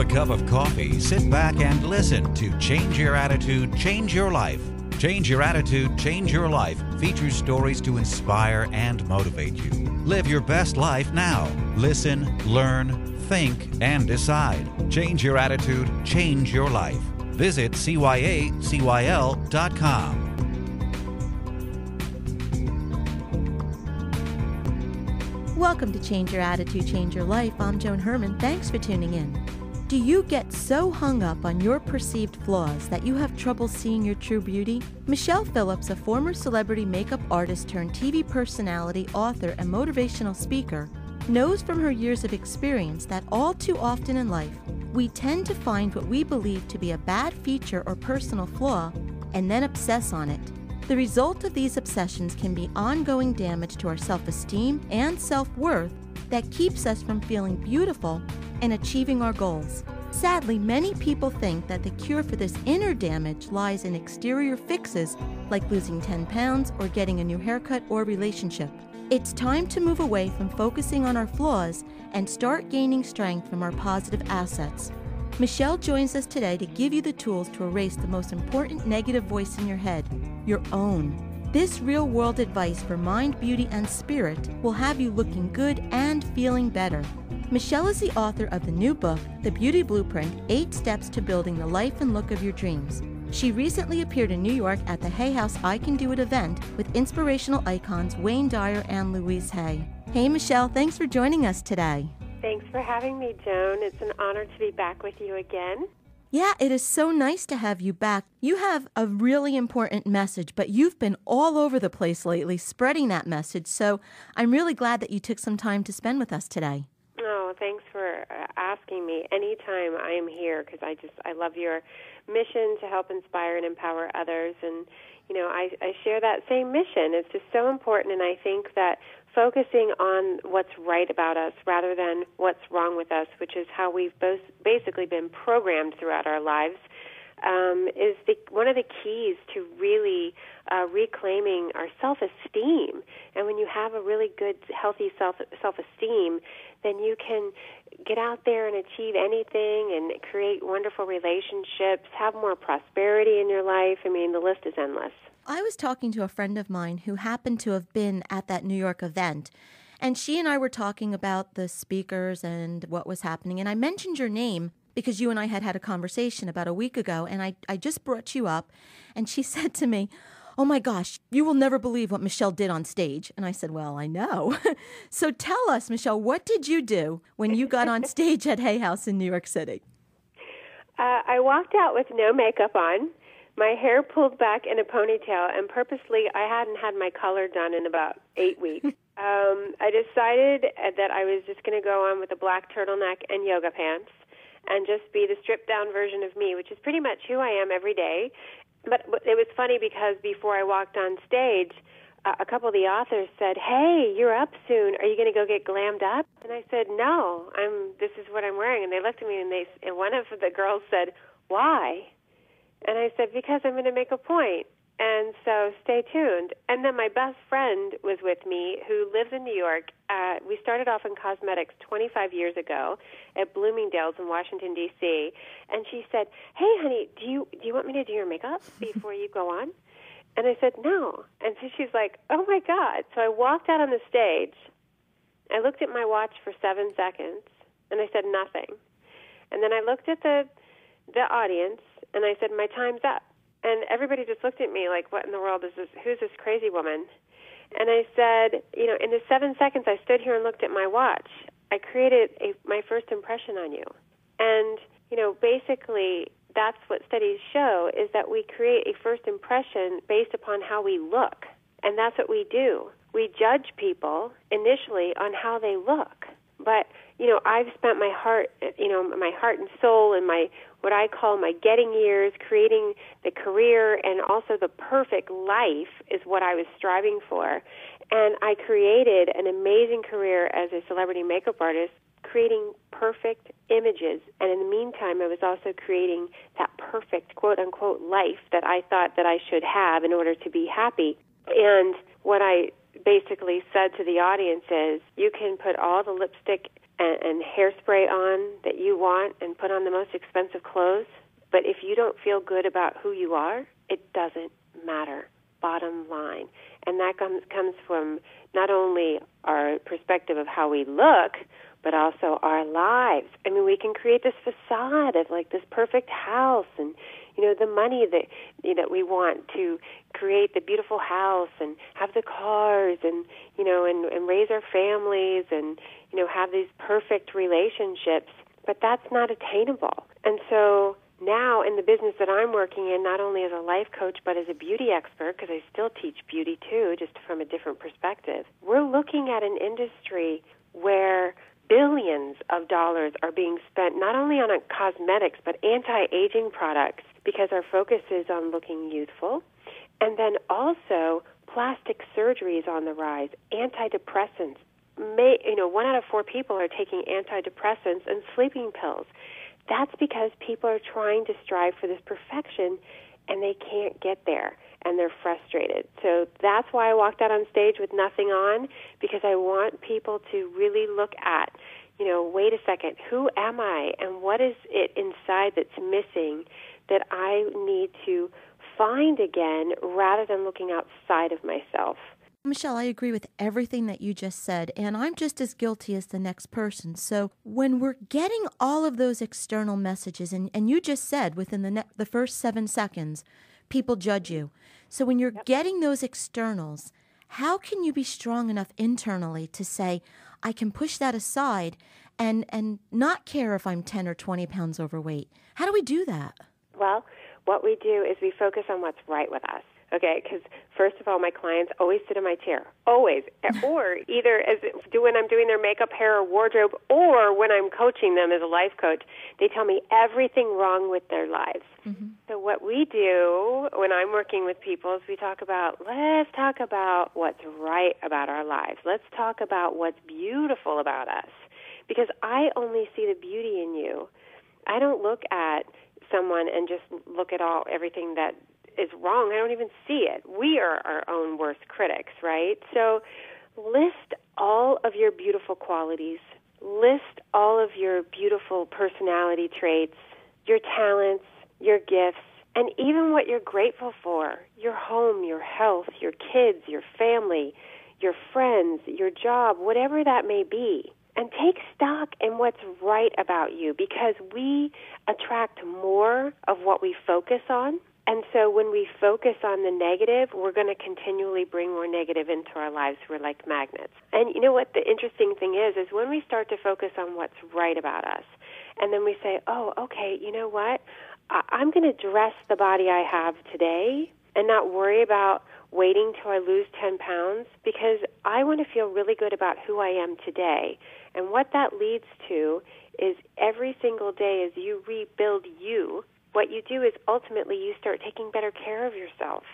cup of coffee, sit back and listen to Change Your Attitude, Change Your Life. Change Your Attitude, Change Your Life features stories to inspire and motivate you. Live your best life now. Listen, learn, think, and decide. Change your attitude, change your life. Visit cyacyl.com. Welcome to Change Your Attitude, Change Your Life. I'm Joan Herman. Thanks for tuning in. Do you get so hung up on your perceived flaws that you have trouble seeing your true beauty? Michelle Phillips, a former celebrity makeup artist turned TV personality, author, and motivational speaker, knows from her years of experience that all too often in life, we tend to find what we believe to be a bad feature or personal flaw and then obsess on it. The result of these obsessions can be ongoing damage to our self-esteem and self-worth that keeps us from feeling beautiful and achieving our goals. Sadly, many people think that the cure for this inner damage lies in exterior fixes like losing 10 pounds or getting a new haircut or relationship. It's time to move away from focusing on our flaws and start gaining strength from our positive assets. Michelle joins us today to give you the tools to erase the most important negative voice in your head, your own. This real-world advice for mind, beauty, and spirit will have you looking good and feeling better. Michelle is the author of the new book, The Beauty Blueprint, 8 Steps to Building the Life and Look of Your Dreams. She recently appeared in New York at the Hay House I Can Do It event with inspirational icons Wayne Dyer and Louise Hay. Hey, Michelle, thanks for joining us today. Thanks for having me, Joan. It's an honor to be back with you again. Yeah, it is so nice to have you back. You have a really important message, but you've been all over the place lately spreading that message, so I'm really glad that you took some time to spend with us today. Oh, thanks for asking me. Anytime I am here, because I love your mission to help inspire and empower others, and I share that same mission. It's just so important, and I think that focusing on what's right about us rather than what's wrong with us, which is how we've both basically been programmed throughout our lives, is one of the keys to really reclaiming our self-esteem. And when you have a really good, healthy self-esteem, then you can get out there and achieve anything and create wonderful relationships, have more prosperity in your life. I mean, the list is endless. I was talking to a friend of mine who happened to have been at that New York event, and she and I were talking about the speakers and what was happening, and I mentioned your name because you and I had a conversation about a week ago, and I just brought you up, and she said to me, "Oh my gosh, you will never believe what Michelle did on stage." And I said, "Well, I know." So tell us, Michelle, what did you do when you got on stage at Hay House in New York City? I walked out with no makeup on, my hair pulled back in a ponytail, and purposely I hadn't had my color done in about 8 weeks. I decided that I was just going to go on with a black turtleneck and yoga pants and just be the stripped-down version of me, which is pretty much who I am every day. But it was funny because before I walked on stage, a couple of the authors said, "Hey, you're up soon. Are you going to go get glammed up?" And I said, "No, this is what I'm wearing." And they looked at me, and one of the girls said, "Why?" And I said, "Because I'm going to make a point." And so stay tuned. And then my best friend was with me who lives in New York. We started off in cosmetics 25 years ago at Bloomingdale's in Washington, D.C. And she said, "Hey, honey, do you want me to do your makeup before you go on?" And I said, "No." And so she's like, "Oh, my God." So I walked out on the stage. I looked at my watch for 7 seconds, and I said nothing. And then I looked at the audience, and I said, "My time's up." And everybody just looked at me like, "What in the world is this? Who's this crazy woman?" And I said, in the 7 seconds I stood here and looked at my watch, I created my first impression on you. And, basically that's what studies show, is that we create a first impression based upon how we look. And that's what we do. We judge people initially on how they look. But, I've spent my heart and soul and what I call my getting years creating the career and also the perfect life is what I was striving for. And I created an amazing career as a celebrity makeup artist, creating perfect images. And in the meantime, I was also creating that perfect, quote-unquote, life that I thought that I should have in order to be happy. And what I basically said to the audience is, you can put all the lipstick and hairspray on that you want and put on the most expensive clothes. But if you don't feel good about who you are, it doesn't matter, bottom line. And that comes from not only our perspective of how we look, but also our lives. I mean, we can create this facade of like this perfect house and, the money that we want to create the beautiful house and have the cars and, and raise our families and, have these perfect relationships. But that's not attainable. And so now in the business that I'm working in, not only as a life coach, but as a beauty expert, because I still teach beauty too, just from a different perspective, we're looking at an industry where billions of dollars are being spent not only on cosmetics, but anti-aging products, because our focus is on looking youthful. And then also plastic surgery is on the rise, antidepressants. 1 out of 4 people are taking antidepressants and sleeping pills. That's because people are trying to strive for this perfection, and they can't get there, and they're frustrated. So that's why I walked out on stage with nothing on, because I want people to really look at, wait a second, who am I, and what is it inside that's missing that I need to find again rather than looking outside of myself. Michelle, I agree with everything that you just said, and I'm just as guilty as the next person. So when we're getting all of those external messages, and you just said within the first 7 seconds, people judge you. So when you're getting those externals, how can you be strong enough internally to say, I can push that aside and not care if I'm 10 or 20 pounds overweight? How do we do that? Well, what we do is we focus on what's right with us. Okay, because first of all, my clients always sit in my chair, always, or either when I'm doing their makeup, hair, or wardrobe, or when I'm coaching them as a life coach, they tell me everything wrong with their lives. Mm-hmm. So what we do when I'm working with people is let's talk about what's right about our lives. Let's talk about what's beautiful about us, because I only see the beauty in you. I don't look at someone and just look at everything that is wrong. I don't even see it. We are our own worst critics, right? So list all of your beautiful qualities. List all of your beautiful personality traits, your talents, your gifts, and even what you're grateful for. Your home, your health, your kids, your family, your friends, your job, whatever that may be. And take stock in what's right about you, because we attract more of what we focus on. And so when we focus on the negative, we're going to continually bring more negative into our lives. We're like magnets. And you know what the interesting thing is when we start to focus on what's right about us, and then we say, oh, okay, you know what? I'm going to dress the body I have today and not worry about waiting till I lose 10 pounds, because I want to feel really good about who I am today. And what that leads to is every single day as you rebuild you, what you do is ultimately you start taking better care of yourself.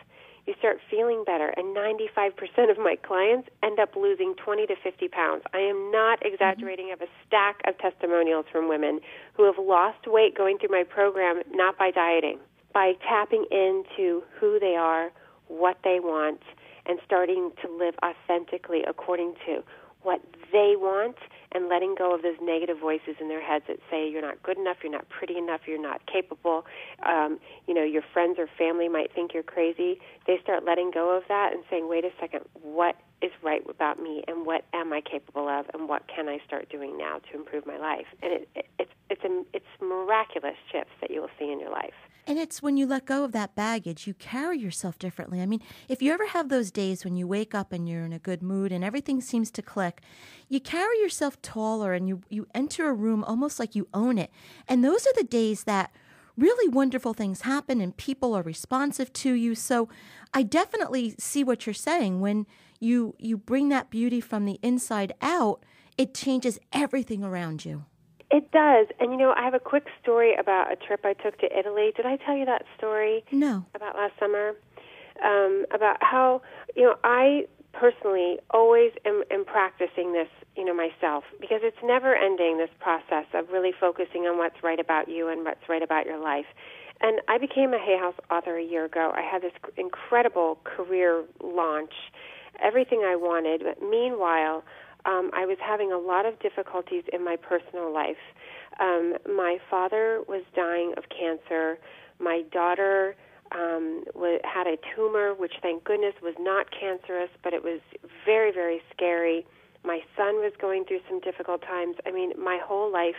You start feeling better, and 95% of my clients end up losing 20 to 50 pounds. I am not exaggerating. I have a stack of testimonials from women who have lost weight going through my program, not by dieting, by tapping into who they are, what they want, and starting to live authentically according to what they want, and letting go of those negative voices in their heads that say you're not good enough, you're not pretty enough, you're not capable. Your friends or family might think you're crazy. They start letting go of that and saying, wait a second, what is right about me, and what am I capable of, and what can I start doing now to improve my life? And it's miraculous shifts that you will see in your life. And it's when you let go of that baggage, you carry yourself differently. I mean, if you ever have those days when you wake up and you're in a good mood and everything seems to click, you carry yourself taller and you enter a room almost like you own it. And those are the days that really wonderful things happen and people are responsive to you. So I definitely see what you're saying. When you bring that beauty from the inside out, it changes everything around you. It does. And, I have a quick story about a trip I took to Italy. Did I tell you that story? No. About last summer? About how, I personally always am practicing this, myself, because it's never ending, this process of really focusing on what's right about you and what's right about your life. And I became a Hay House author a year ago. I had this incredible career launch, everything I wanted. But meanwhile, I was having a lot of difficulties in my personal life. My father was dying of cancer. My daughter had a tumor, which thank goodness was not cancerous, but it was very, very scary. My son was going through some difficult times. I mean, my whole life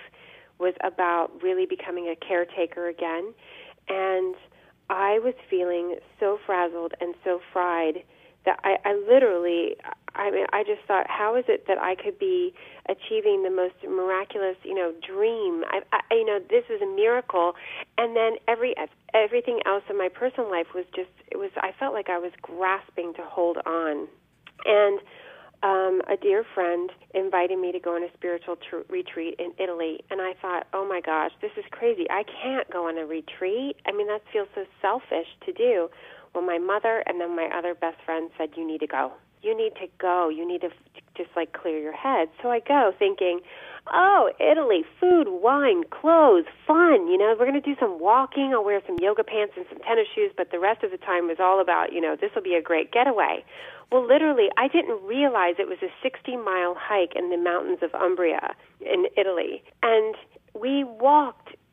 was about really becoming a caretaker again, and I was feeling so frazzled and so fried that I literally, I just thought, how is it that I could be achieving the most miraculous, dream? This is a miracle. And then everything else in my personal life I felt like I was grasping to hold on. And a dear friend invited me to go on a spiritual retreat in Italy, and I thought, oh my gosh, this is crazy. I can't go on a retreat. I mean, that feels so selfish to do. Well, my mother and then my other best friend said, you need to go. You need to go. You need to just clear your head. So I go thinking, oh, Italy, food, wine, clothes, fun. We're going to do some walking. I'll wear some yoga pants and some tennis shoes, but the rest of the time was all about, this will be a great getaway. Well, literally, I didn't realize it was a 60-mile hike in the mountains of Umbria in Italy. And we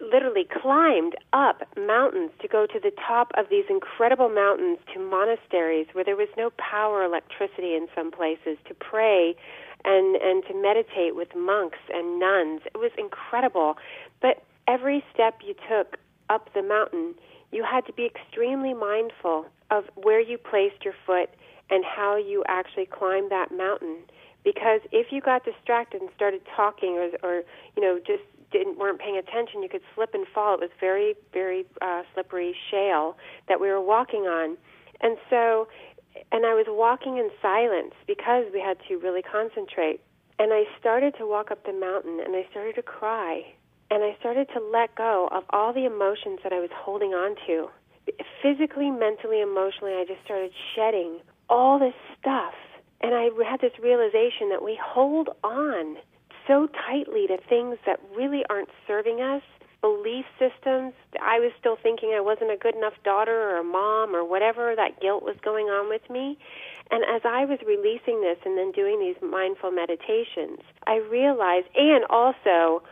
literally climbed up mountains to go to the top of these incredible mountains to monasteries where there was no power or electricity in some places, to pray and to meditate with monks and nuns. It was incredible. But every step you took up the mountain, you had to be extremely mindful of where you placed your foot and how you actually climbed that mountain. Because if you got distracted and started talking or just weren't paying attention, you could slip and fall. It was very, very slippery shale that we were walking on. And I was walking in silence because we had to really concentrate. And I started to walk up the mountain, and I started to cry. And I started to let go of all the emotions that I was holding on to. Physically, mentally, emotionally, I just started shedding all this stuff. And I had this realization that we hold on so tightly to things that really aren't serving us, belief systems. I was still thinking I wasn't a good enough daughter or a mom or whatever, that guilt was going on with me. And as I was releasing this and then doing these mindful meditations, I realized, and also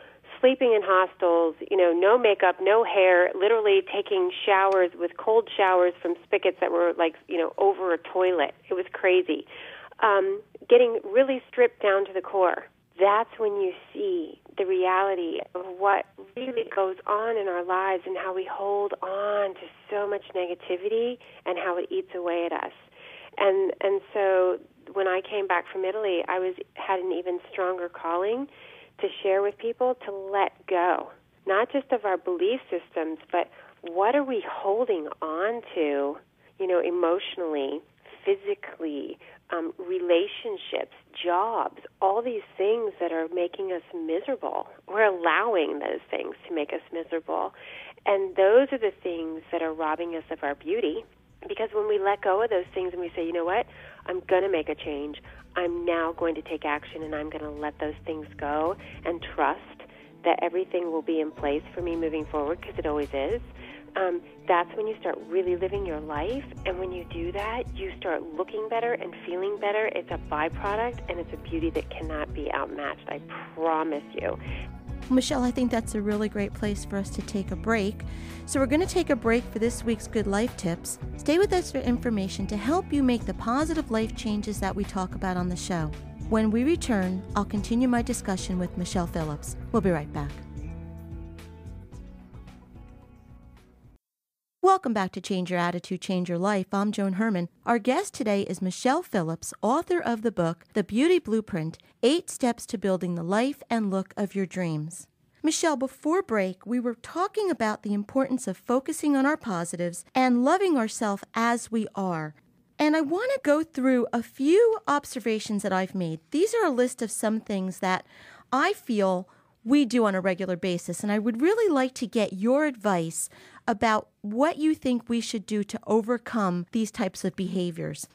sleeping in hostels, no makeup, no hair, literally taking showers with cold showers from spigots that were over a toilet. It was crazy. Getting really stripped down to the core. That's when you see the reality of what really goes on in our lives and how we hold on to so much negativity and how it eats away at us. And so when I came back from Italy, I had an even stronger calling to share with people to let go, not just of our belief systems, but what are we holding on to, emotionally, physically, relationships, jobs, all these things that are making us miserable. We're allowing those things to make us miserable. And those are the things that are robbing us of our beauty. Because when we let go of those things and we say, you know what, I'm going to make a change, I'm now going to take action and I'm going to let those things go and trust that everything will be in place for me moving forward, because it always is. That's when you start really living your life. And when you do that, you start looking better and feeling better. It's a byproduct, and it's a beauty that cannot be outmatched. I promise you. Michelle, I think that's a really great place for us to take a break. So we're going to take a break for this week's Good Life Tips. Stay with us for information to help you make the positive life changes that we talk about on the show. When we return, I'll continue my discussion with Michelle Phillips. We'll be right back. Welcome back to Change Your Attitude, Change Your Life. I'm Joan Herman. Our guest today is Michelle Phillips, author of the book, The Beauty Blueprint, 8 Steps to Building the Life and Look of Your Dreams. Michelle, before break, we were talking about the importance of focusing on our positives and loving ourselves as we are. And I want to go through a few observations that I've made. These are a list of some things that I feel we do on a regular basis, and I would really like to get your advice about what you think we should do to overcome these types of behaviors.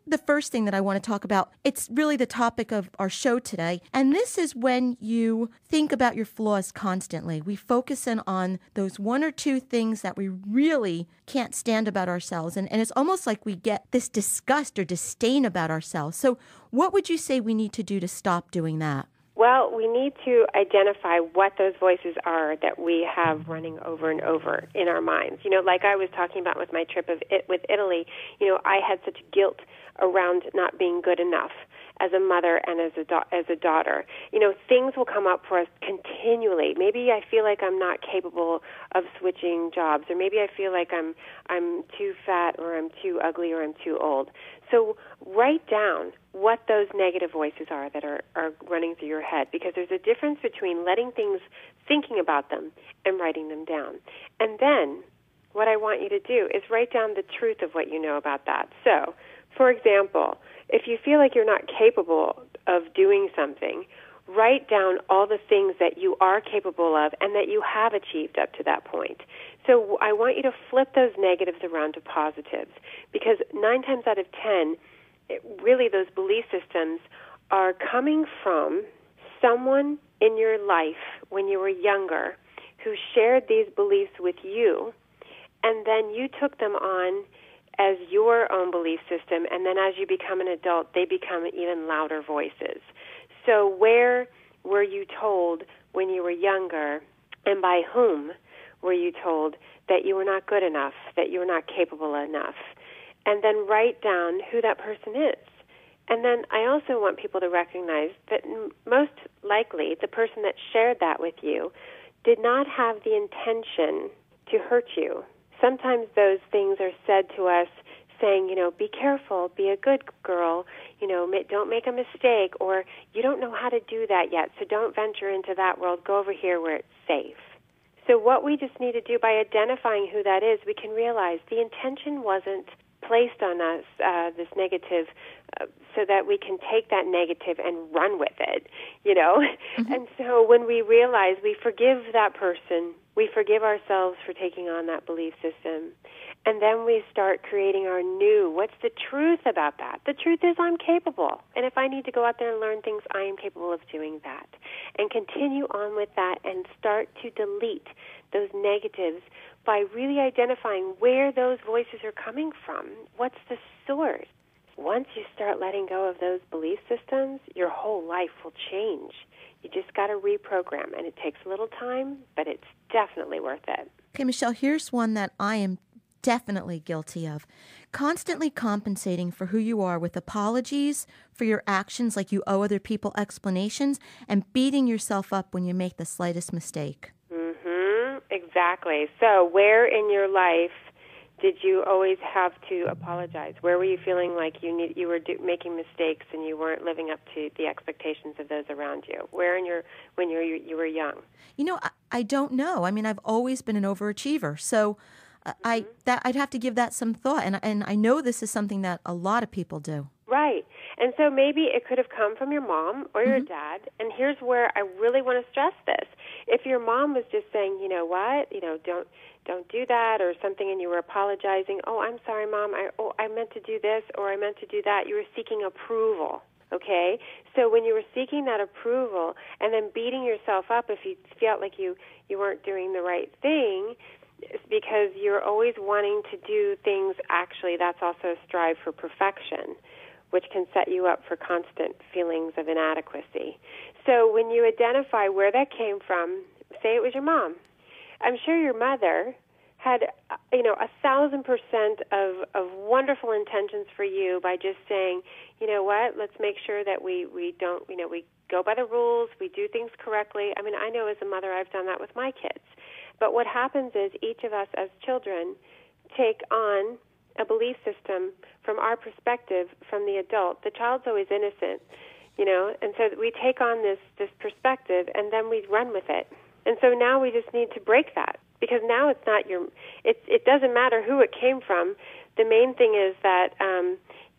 the first thing that I want to talk about. It's really the topic of our show today. And this is when you think about your flaws constantly. We focus in on those one or two things that we really can't stand about ourselves. And it's almost like we get this disgust or disdain about ourselves. So what would you say we need to do to stop doing that? Well, we need to identify what those voices are that we have running over and over in our minds. Like I was talking about with my trip with Italy, I had such guilt around not being good enough as a mother and as a daughter. Things will come up for us continually. Maybe I feel like I'm not capable of switching jobs, or maybe I feel like I'm too fat, or I'm too ugly, or I'm too old. So write down what those negative voices are that are running through your head, because there's a difference between thinking about them, and writing them down. And then what I want you to do is write down the truth of what you know about that. So, for example, if you feel like you're not capable of doing something, write down all the things that you are capable of and that you have achieved up to that point. So I want you to flip those negatives around to positives, because 9 times out of 10, really those belief systems are coming from someone in your life when you were younger who shared these beliefs with you, and then you took them on as your own belief system, and then as you become an adult, they become even louder voices. So where were you told when you were younger, and by whom were you told that you were not good enough, that you were not capable enough? And then write down who that person is. And then I also want people to recognize that most likely the person that shared that with you did not have the intention to hurt you. Sometimes those things are said to us saying, be careful, be a good girl, don't make a mistake, or you don't know how to do that yet, so don't venture into that world, go over here where it's safe. So what we just need to do by identifying who that is, we can realize the intention wasn't placed on us, this negative, so that we can take that negative and run with it, Mm-hmm. And so when we realize we forgive that person, we forgive ourselves for taking on that belief system, and then we start creating our new, what's the truth about that? The truth is I'm capable, and if I need to go out there and learn things, I am capable of doing that. And continue on with that and start to delete those negatives by really identifying where those voices are coming from. What's the source? Once you start letting go of those belief systems, your whole life will change. You just got to reprogram, and it takes a little time, but it's definitely worth it. Okay, Michelle, here's one that I am definitely guilty of. Constantly compensating for who you are with apologies for your actions, like you owe other people explanations, and beating yourself up when you make the slightest mistake. Mm-hmm, exactly. So where in your life did you always have to apologize? Where were you feeling like you were making mistakes and you weren't living up to the expectations of those around you? Where when you were young? I don't know. I mean, I've always been an overachiever, so I'd have to give that some thought, and I know this is something that a lot of people do. Right. And so maybe it could have come from your mom or your dad. And here's where I really want to stress this. If your mom was just saying, you know what, don't do that, or something, and you were apologizing, oh, I'm sorry, Mom, I meant to do this, or I meant to do that, you were seeking approval, okay? So when you were seeking that approval and then beating yourself up if you felt like you weren't doing the right thing, it's because you're always wanting to do things, actually, that's also a strive for perfection, which can set you up for constant feelings of inadequacy. So when you identify where that came from, say it was your mom. I'm sure your mother had, 1,000% of wonderful intentions for you by just saying, you know what, let's make sure that we don't, we go by the rules, we do things correctly. I mean, I know as a mother I've done that with my kids. But what happens is each of us as children take on a belief system from our perspective, from the adult. The child's always innocent, and so we take on this perspective, and then we run with it. And so now we just need to break that, because now it's not it doesn't matter who it came from. The main thing is that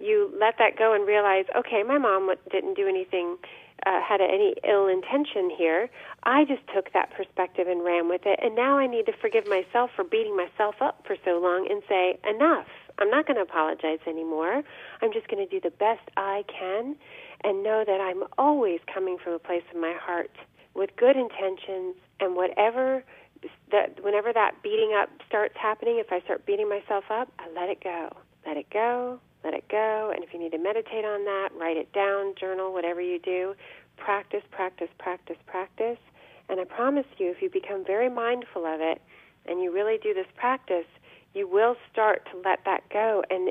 you let that go and realize, okay, my mom didn't do anything, had any ill intention here. I just took that perspective and ran with it, and now I need to forgive myself for beating myself up for so long and say, enough. I'm not going to apologize anymore. I'm just going to do the best I can and know that I'm always coming from a place in my heart with good intentions, and whenever that beating up starts happening, if I start beating myself up, I let it go. Let it go. Let it go. And if you need to meditate on that, write it down, journal, whatever you do. Practice, practice, practice, practice. And I promise you, if you become very mindful of it and you really do this practice, you will start to let that go. And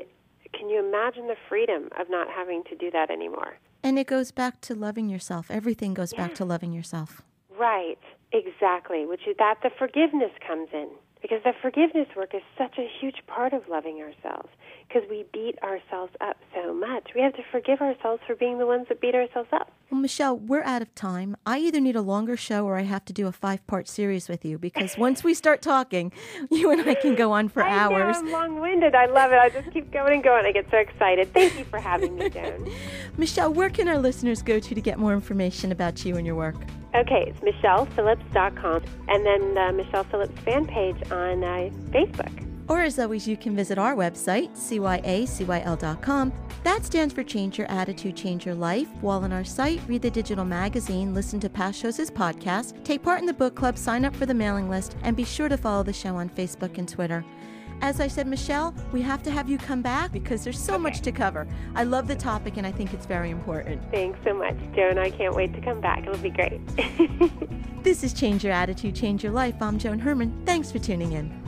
can you imagine the freedom of not having to do that anymore? And it goes back to loving yourself. Everything goes back to loving yourself. Right, exactly, which is that the forgiveness comes in. Because the forgiveness work is such a huge part of loving ourselves, because we beat ourselves up so much. We have to forgive ourselves for being the ones that beat ourselves up. Well, Michelle, we're out of time. I either need a longer show or I have to do a 5-part series with you, because once we start talking, you and I can go on for hours. I know, I'm long-winded. I love it. I just keep going and going. I get so excited. Thank you for having me, Joan. Michelle, where can our listeners go to get more information about you and your work? Okay, it's MichellePhillips.com, and then the Michelle Phillips fan page on Facebook. Or as always, you can visit our website, cyacyl.com. That stands for Change Your Attitude, Change Your Life. While on our site, read the digital magazine, listen to past shows as podcasts, take part in the book club, sign up for the mailing list, and be sure to follow the show on Facebook and Twitter. As I said, Michelle, we have to have you come back because there's so much to cover. I love the topic, and I think it's very important. Thanks so much, Joan. I can't wait to come back. It'll be great. This is Change Your Attitude, Change Your Life. I'm Joan Herman. Thanks for tuning in.